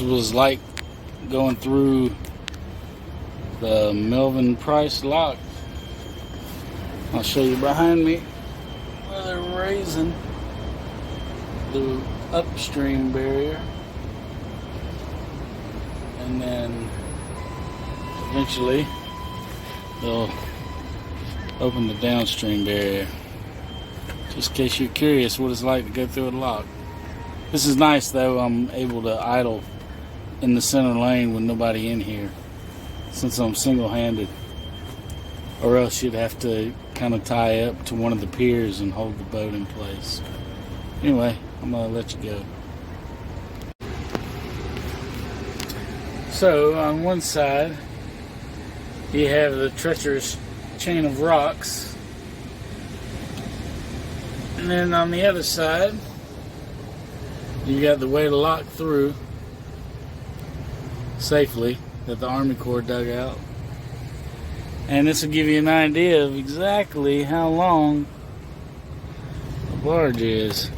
was like going through the Melvin Price lock. I'll show you behind me where they're raising the upstream barrier, and then eventually they'll open the downstream barrier. Just in case you're curious what it's like to go through a lock. This is nice though. I'm able to idle in the center lane with nobody in here, since I'm single-handed, or else you'd have to kind of tie up to one of the piers and hold the boat in place. Anyway, I'm gonna let you go. So on one side you have the treacherous chain of rocks, and then on the other side you got the way to lock through safely that the Army Corps dug out. And this will give you an idea of exactly how long the barge is.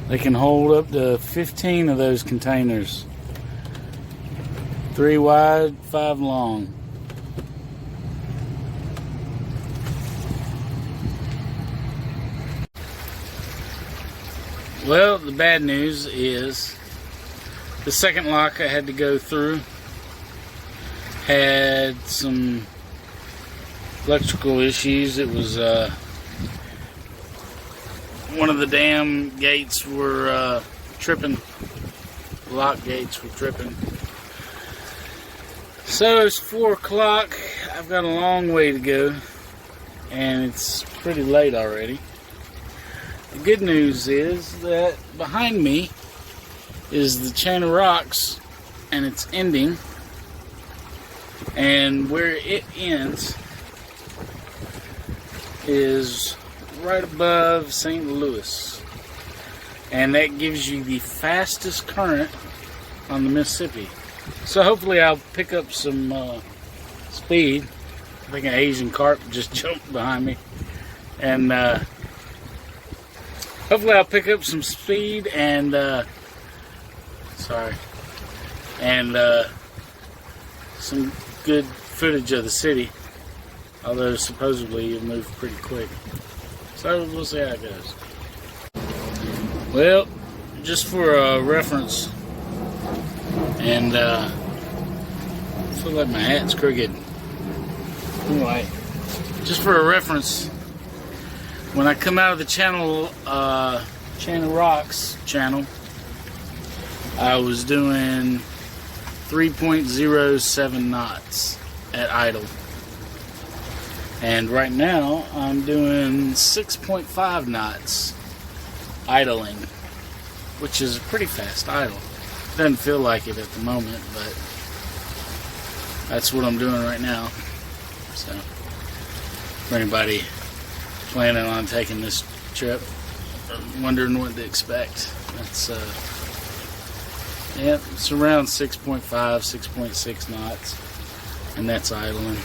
They can hold up to 15 of those containers. 3 wide, 5 long. Well, the bad news is the second lock I had to go through had some electrical issues. It was one of the dam gates were tripping. The lock gates were tripping. So it's 4 o'clock. I've got a long way to go, and it's pretty late already. The good news is that behind me is the chain of rocks, and it's ending, and where it ends is right above St. Louis, and that gives you the fastest current on the Mississippi. So hopefully I'll pick up some speed. I think an Asian carp just jumped behind me, and hopefully I'll pick up some speed and some good footage of the city, although supposedly it moved pretty quick. So we'll see how it goes. Well, just for a reference, and I feel like my hat's crooked. Anyway, just for a reference, when I come out of the Chain of Rocks channel, I was doing 3.07 knots at idle. And right now I'm doing 6.5 knots idling, which is a pretty fast idle. Doesn't feel like it at the moment, but that's what I'm doing right now. So for anybody planning on taking this trip, wondering what to expect, that's yeah, it's around 6.5, 6.6 knots, and that's idling.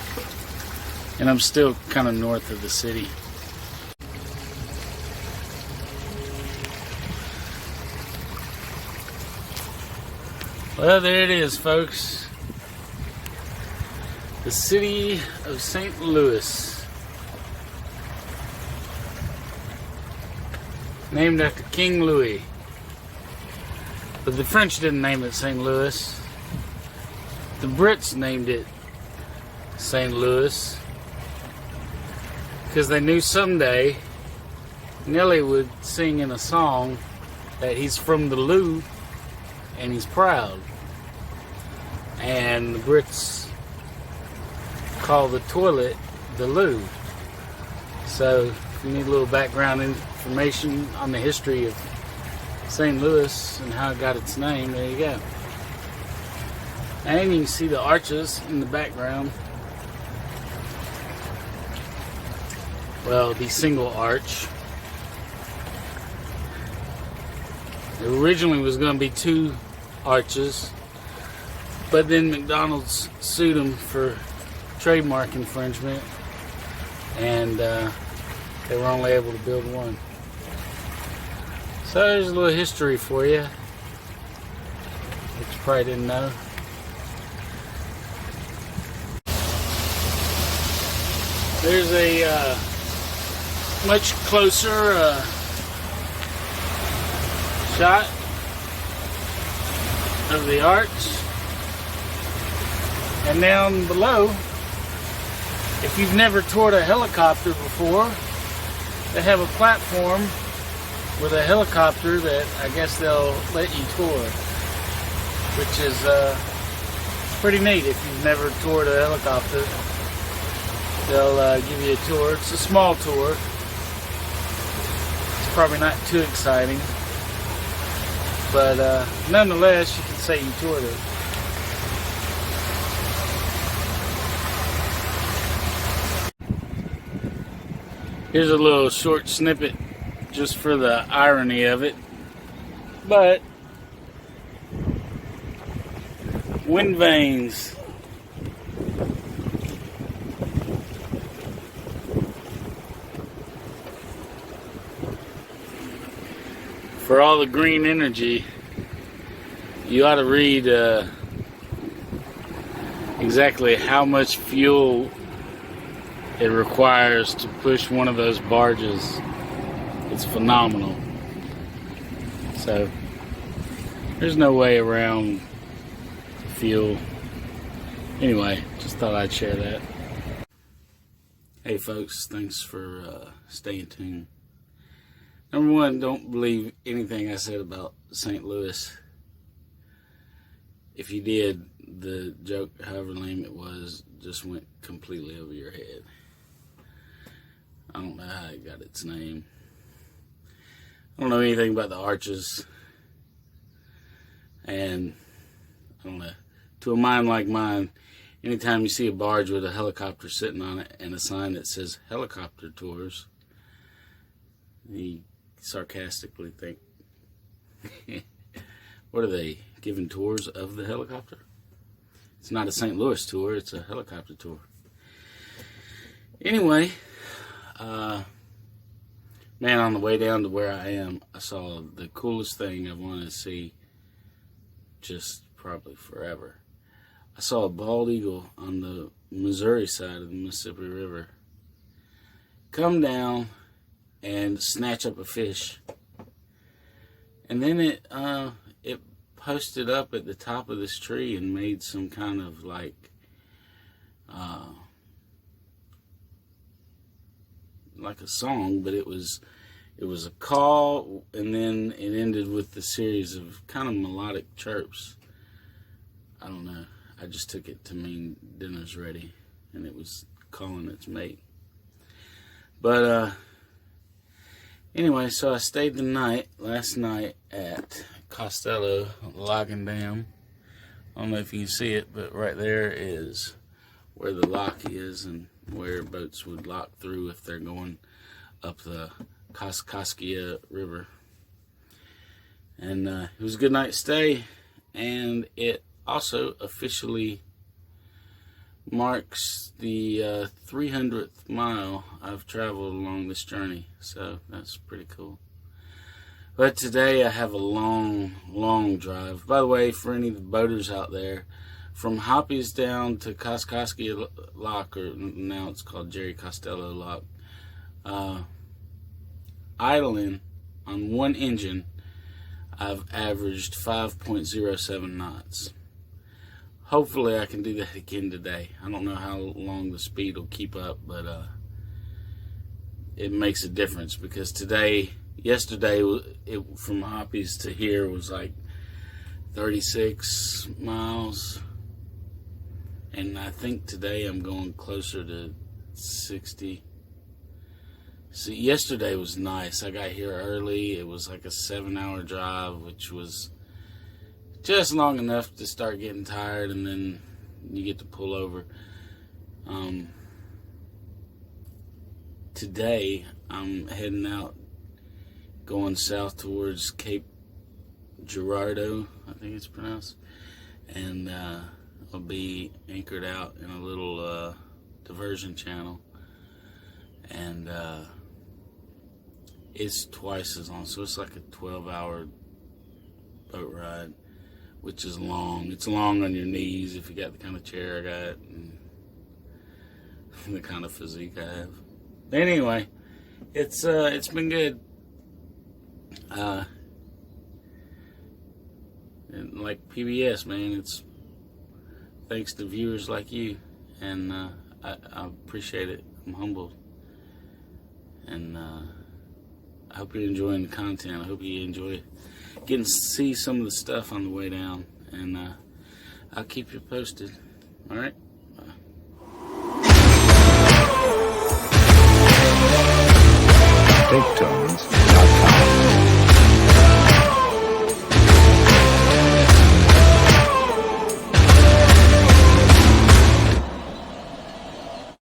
And I'm still kind of north of the city. Well, there it is, folks. The city of St. Louis. Named after King Louis. But the French didn't name it St. Louis. The Brits named it St. Louis because they knew someday Nelly would sing in a song that he's from the Lou and he's proud. And the Brits call the toilet the loo. So if you need a little background information on the history of St. Louis and how it got its name, there you go. And you can see the arches in the background. Well, the single arch. It originally was going to be 2 arches, but then McDonald's sued them for trademark infringement, and they were only able to build 1. So there's a little history for you. probably didn't know. There's a much closer shot of the arch. And down below, if you've never toured a helicopter before, they have a platform with a helicopter that I guess they'll let you tour, which is pretty neat. If you've never toured a helicopter, they'll give you a tour. It's a small tour. It's probably not too exciting, but nonetheless, you can say you toured it. Here's a little short snippet just for the irony of it. But wind vanes. For all the green energy, you ought to read exactly how much fuel it requires to push one of those barges. It's phenomenal. So there's no way around fuel. Anyway, just thought I'd share that. Hey folks, thanks for staying tuned. Number one, don't believe anything I said about St. Louis. If you did, the joke, however lame it was, just went completely over your head. I don't know how it got its name. I don't know anything about the arches. And, I don't know, to a mind like mine, anytime you see a barge with a helicopter sitting on it and a sign that says helicopter tours, you sarcastically think, what are they, giving tours of the helicopter? It's not a St. Louis tour, it's a helicopter tour. Anyway, man, on the way down to where I am, I saw the coolest thing I wanted to see just probably forever. I saw a bald eagle on the Missouri side of the Mississippi River come down and snatch up a fish. And then it posted up at the top of this tree and made some kind of like a song, but it was a call, and then it ended with a series of kind of melodic chirps. I don't know. I just took it to mean dinner's ready, and it was calling its mate. But anyway, so I stayed the night last night at Costello Lock and Dam. I don't know if you can see it, but right there is where the lock is and where boats would lock through if they're going up the Kaskaskia River. And it was a good night's stay, and it also officially marks the 300th mile I've traveled along this journey, so that's pretty cool. But today I have a long drive. By the way, for any of the boaters out there, from Hoppies down to Kaskaskia Lock, or now it's called Jerry Costello Lock, idling on one engine, I've averaged 5.07 knots. Hopefully I can do that again today. I don't know how long the speed will keep up, but it makes a difference, because yesterday from Hoppies to here was like 36 miles, and I think today I'm going closer to 60. See, yesterday was nice. I got here early. It was like a 7-hour drive, which was just long enough to start getting tired, and then you get to pull over. Today I'm heading out, going south towards Cape Girardeau, I think it's pronounced, and I'll be anchored out in a little diversion channel, and it's twice as long, so it's like a 12-hour boat ride, which is long. It's long on your knees if you got the kind of chair I got and the kind of physique I have. But anyway, it's been good. And like PBS, man, it's thanks to viewers like you, and I appreciate it. I'm humbled, and I hope you're enjoying the content. I hope you enjoy getting to see some of the stuff on the way down, and I'll keep you posted. All right. Take turns